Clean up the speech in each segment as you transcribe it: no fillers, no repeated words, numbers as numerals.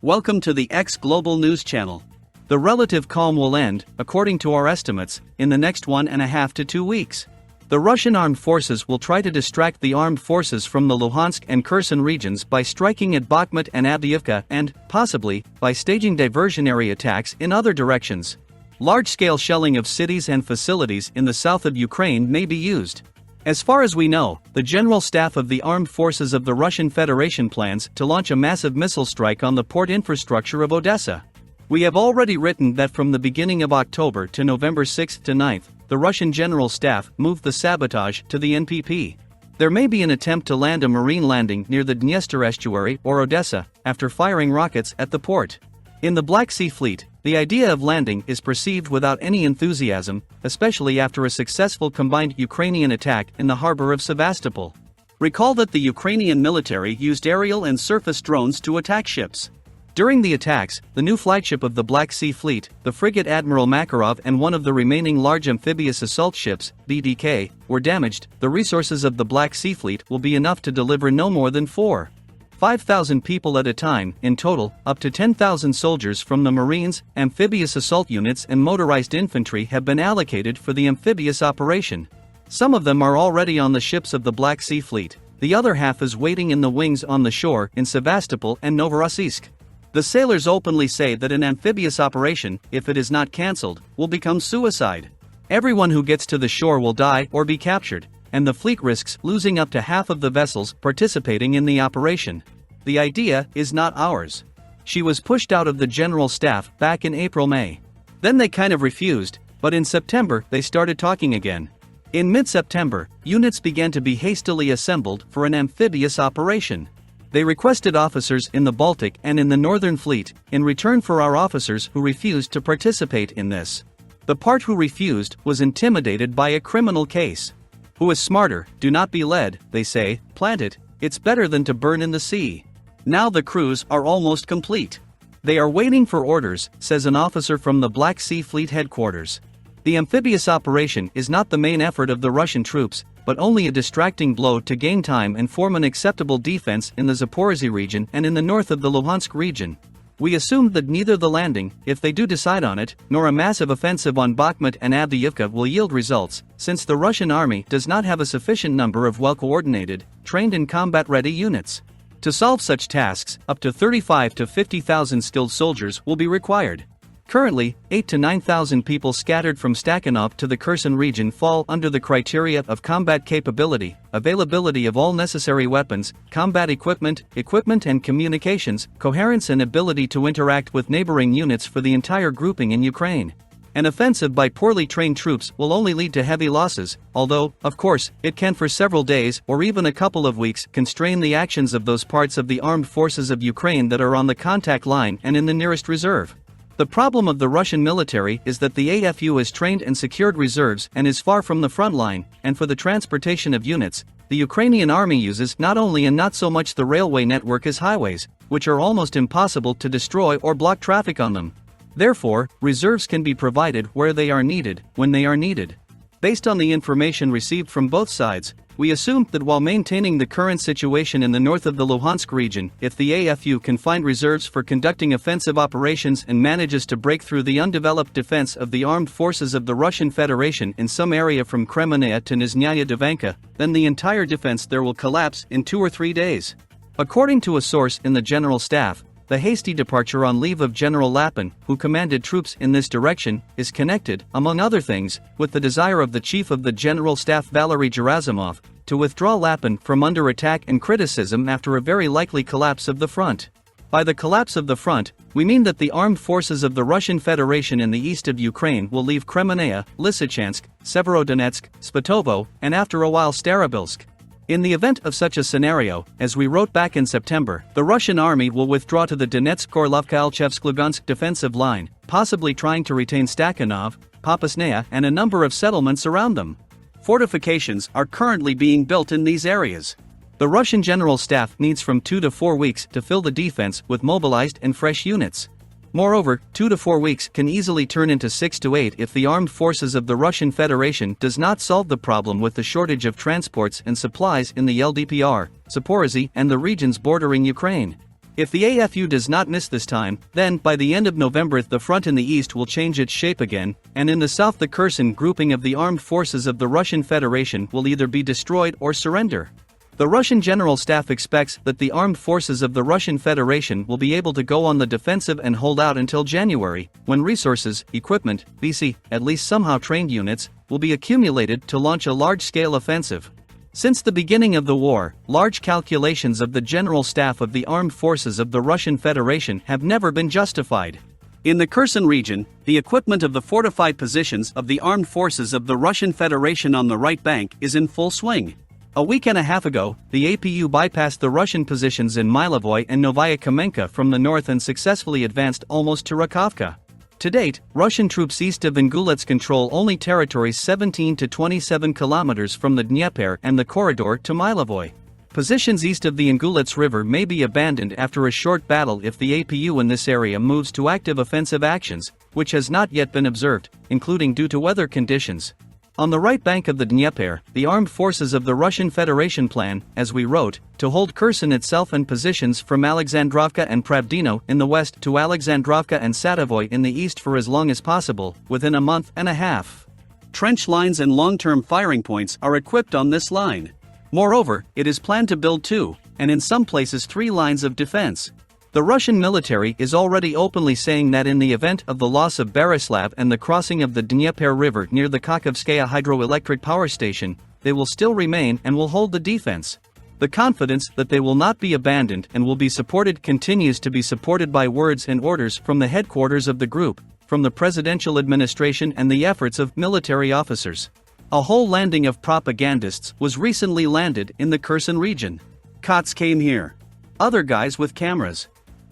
Welcome to the X Global News Channel. The relative calm will end, according to our estimates, in the next 1.5 to 2 weeks. The Russian armed forces will try to distract the armed forces from the Luhansk and Kherson regions by striking at Bakhmut and Avdiivka and, possibly, by staging diversionary attacks in other directions. Large-scale shelling of cities and facilities in the south of Ukraine may be used. As far as we know, the General Staff of the Armed Forces of the Russian Federation plans to launch a massive missile strike on the port infrastructure of Odessa. We have already written that from the beginning of October to November 6 to 9, the Russian General Staff moved the sabotage to the NPP. There may be an attempt to land a marine landing near the Dniester estuary or Odessa, after firing rockets at the port. In the Black Sea Fleet, the idea of landing is perceived without any enthusiasm, especially after a successful combined Ukrainian attack in the harbor of Sevastopol. Recall that the Ukrainian military used aerial and surface drones to attack ships. During the attacks, the new flagship of the Black Sea Fleet, the frigate Admiral Makarov, and one of the remaining large amphibious assault ships, BDK, were damaged. The resources of the Black Sea Fleet will be enough to deliver no more than 5,000 people at a time. In total, up to 10,000 soldiers from the Marines, amphibious assault units and motorized infantry have been allocated for the amphibious operation. Some of them are already on the ships of the Black Sea Fleet. The other half is waiting in the wings on the shore in Sevastopol and Novorossiysk. The sailors openly say that an amphibious operation, if it is not cancelled, will become suicide. Everyone who gets to the shore will die or be captured, and the fleet risks losing up to half of the vessels participating in the operation. The idea is not ours. She was pushed out of the General Staff back in April-May. Then they kind of refused, but in September they started talking again. In mid-September, units began to be hastily assembled for an amphibious operation. They requested officers in the Baltic and in the Northern Fleet, in return for our officers who refused to participate in this. The part who refused was intimidated by a criminal case. Who is smarter? Do not be led, they say, plant it, it's better than to burn in the sea. Now the crews are almost complete. They are waiting for orders, says an officer from the Black Sea Fleet headquarters. The amphibious operation is not the main effort of the Russian troops, but only a distracting blow to gain time and form an acceptable defense in the Zaporizhzhia region and in the north of the Luhansk region. We assumed that neither the landing, if they do decide on it, nor a massive offensive on Bakhmut and Avdiivka will yield results, since the Russian army does not have a sufficient number of well-coordinated, trained and combat-ready units. To solve such tasks, up to 35 to 50,000 skilled soldiers will be required. Currently, 8 to 9,000 people scattered from Stakhanov to the Kherson region fall under the criteria of combat capability, availability of all necessary weapons, combat equipment and communications, coherence and ability to interact with neighboring units for the entire grouping in Ukraine. An offensive by poorly trained troops will only lead to heavy losses, although, of course, it can for several days or even a couple of weeks constrain the actions of those parts of the armed forces of Ukraine that are on the contact line and in the nearest reserve. The problem of the Russian military is that the AFU has trained and secured reserves and is far from the front line, and for the transportation of units, the Ukrainian army uses not only and not so much the railway network as highways, which are almost impossible to destroy or block traffic on them. Therefore, reserves can be provided where they are needed, when they are needed. Based on the information received from both sides, we assumed that while maintaining the current situation in the north of the Luhansk region, if the AFU can find reserves for conducting offensive operations and manages to break through the undeveloped defense of the armed forces of the Russian Federation in some area from Kremenaya to Nizhnaya Divanka, then the entire defense there will collapse in 2 or 3 days. According to a source in the General Staff, the hasty departure on leave of General Lapin, who commanded troops in this direction, is connected, among other things, with the desire of the Chief of the General Staff Valery Gerasimov to withdraw Lapin from under attack and criticism after a very likely collapse of the front. By the collapse of the front, we mean that the armed forces of the Russian Federation in the east of Ukraine will leave Kremenaya, Lysychansk, Severodonetsk, Spatovo, and after a while Starobilsk. In the event of such a scenario, as we wrote back in September, the Russian army will withdraw to the Donetsk-Gorlovka-Alchevsk-Lugansk defensive line, possibly trying to retain Stakhanov, Popasnaya, and a number of settlements around them. Fortifications are currently being built in these areas. The Russian General Staff needs from 2 to 4 weeks to fill the defense with mobilized and fresh units. Moreover, 2 to 4 weeks can easily turn into 6 to 8 if the armed forces of the Russian Federation does not solve the problem with the shortage of transports and supplies in the LDPR, Zaporizhzhia and the regions bordering Ukraine. If the AFU does not miss this time, then by the end of November the front in the east will change its shape again, and in the south the Kherson grouping of the armed forces of the Russian Federation will either be destroyed or surrender. The Russian General Staff expects that the armed forces of the Russian Federation will be able to go on the defensive and hold out until January, when resources, equipment, BC, at least somehow trained units, will be accumulated to launch a large-scale offensive. Since the beginning of the war, large calculations of the General Staff of the Armed Forces of the Russian Federation have never been justified. In the Kherson region, the equipment of the fortified positions of the armed forces of the Russian Federation on the right bank is in full swing. A week and a half ago, the APU bypassed the Russian positions in Mylovoy and Novaya Kamenka from the north and successfully advanced almost to Rakovka. To date, Russian troops east of Ingulets control only territories 17 to 27 kilometers from the Dnieper and the corridor to Mylovoy. Positions east of the Ingulets River may be abandoned after a short battle if the APU in this area moves to active offensive actions, which has not yet been observed, including due to weather conditions. On the right bank of the Dnieper, the armed forces of the Russian Federation plan, as we wrote, to hold Kherson itself and positions from Alexandrovka and Pravdino in the west to Alexandrovka and Satovoy in the east for as long as possible, within a month and a half. Trench lines and long-term firing points are equipped on this line. Moreover, it is planned to build 2, and in some places 3 lines of defense. The Russian military is already openly saying that in the event of the loss of Berislav and the crossing of the Dnieper River near the Kakhovskaya hydroelectric power station, they will still remain and will hold the defense. The confidence that they will not be abandoned and will be supported continues to be supported by words and orders from the headquarters of the group, from the presidential administration and the efforts of military officers. A whole landing of propagandists was recently landed in the Kherson region. Cots came here. Other guys with cameras.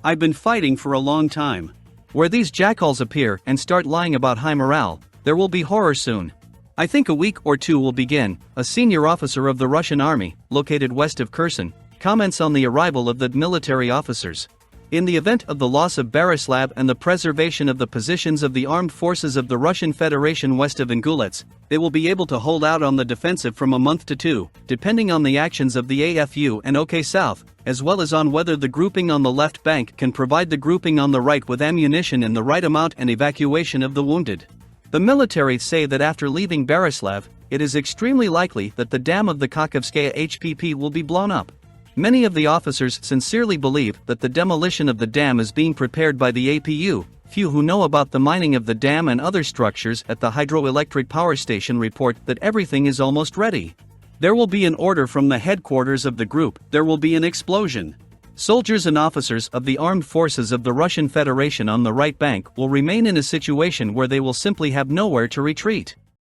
I've been fighting for a long time. Where these jackals appear and start lying about high morale, there will be horror soon. I think a week or 2 will begin, a senior officer of the Russian army, located west of Kherson, comments on the arrival of the military officers. In the event of the loss of Berislav and the preservation of the positions of the armed forces of the Russian Federation west of Ingulets, they will be able to hold out on the defensive from a month to 2, depending on the actions of the AFU and OK South, as well as on whether the grouping on the left bank can provide the grouping on the right with ammunition in the right amount and evacuation of the wounded. The military say that after leaving Berislav, it is extremely likely that the dam of the Kakhovskaya HPP will be blown up. Many of the officers sincerely believe that the demolition of the dam is being prepared by the APU. Few who know about the mining of the dam and other structures at the hydroelectric power station report that everything is almost ready. There will be an order from the headquarters of the group, there will be an explosion. Soldiers and officers of the armed forces of the Russian Federation on the right bank will remain in a situation where they will simply have nowhere to retreat.